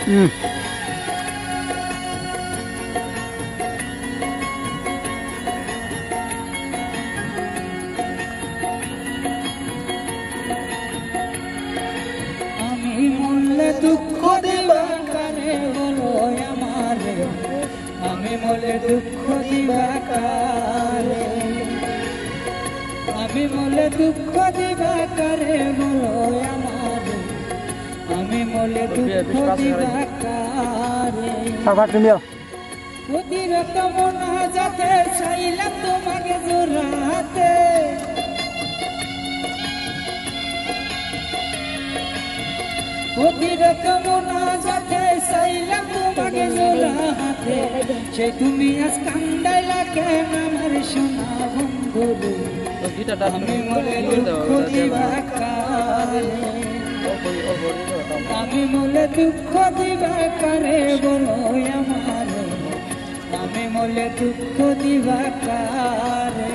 আমি মরলে দুঃখ দিবা কারে বলো আমারে, আমি মরলে দুঃখ দিবা কারে, আমি মরলে দুঃখ দিবা কারে বলো আমারে, আমি মরলে দুঃখ দিবা কারে। অতিরত মনা যাতে চাইলাম তোমাকে জোড়াতে, অতিরত মনা যাতে চাইলাম তোমাকে জোড়াতে, সে তুমি আজ কান্দাইলা কেন আমার সোনা বন্ধু, আমি মরলে দুঃখ দিবা কারে, আমি মরলে দুঃখ দিবা কারে বলো আমারে, আমি মরলে দুঃখ দিবা কারে।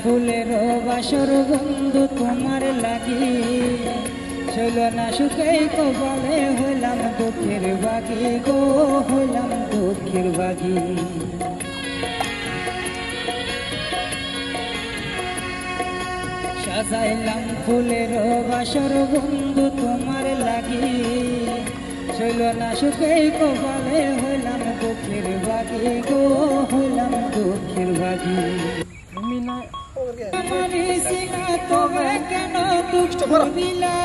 ফুলের বাসর বন্ধু তোমার লাগি, ছিল না সুখেই কপালে হইলাম দুঃখের বাগি গো, হইলাম দুঃখের বাগি। সাজাইলাম ফুলের বাসর বন্ধু তোমার লাগি, ছিল না সুখেই কপালে হইলাম দুঃখের বাগি গো, হইলাম দুঃখের বাগি। আমার সিনা তবে কেন দুঃখ দিলা